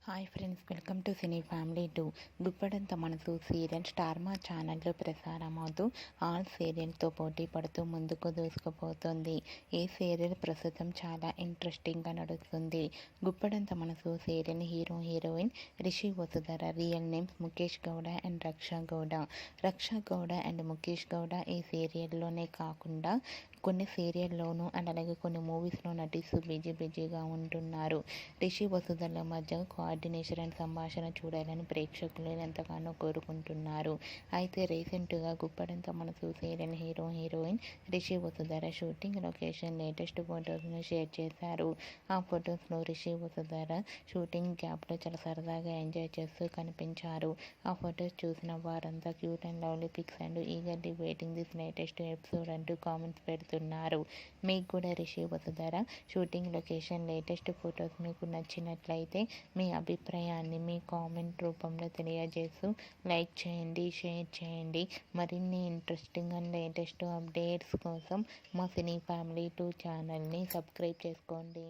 Hi friends, welcome to cine family 2. Guppedantha Manasu serial star మా ఛానల్లో ప్రసారమవుతూ all సీరియల్తో పోటీ పడుతూ ముందుకు దూసుకుపోతుంది. ఈ సీరియల్ ప్రస్తుతం చాలా ఇంట్రెస్టింగ్గా నడుస్తుంది. Guppedantha Manasu serial hero heroine Rishi Vasudhara, real names Mukesh Gowda and Raksha Gowda. Raksha Gowda and Mukesh Gowda ఈ సీరియల్లోనే కాకుండా కొన్ని సీరియల్లోనూ అండ్ అలాగే కొన్ని మూవీస్లో నటిస్తూ బిజీగా ఉంటున్నారు. రిషి వసుధరల మధ్య కోఆర్డినేషన్ అండ్ సంభాషణ చూడాలని ప్రేక్షకులు ఎంతగానో కోరుకుంటున్నారు. అయితే రీసెంట్గా Guppedantha Manasu serial hero heroine Rishi Vasudhara shooting location latest ఫొటోస్ను షేర్ చేశారు. ఆ ఫొటోస్లో రిషి వసుధర షూటింగ్ గ్యాప్లో చాలా సరదాగా ఎంజాయ్ చేస్తూ కనిపించారు. ఆ ఫొటోస్ చూసిన వారంతా cute and lovely pics and eagerly waiting this latest episode అంటూ కామెంట్స్ పెడుతున్నారు. మీకు కూడా Rishi Vasudhara shooting location latest photos మీకు నచ్చినట్లయితే మీ అభిప్రాయాన్ని మీ కామెంట్ రూపంలో తెలియజేస్తూ లైక్ చేయండి, షేర్ చేయండి. మరిన్ని ఇంట్రెస్టింగ్ అండ్ లేటెస్ట్ అప్డేట్స్ కోసం మా సినీ ఫ్యామిలీ 2 ఛానల్ని సబ్స్క్రైబ్ చేసుకోండి.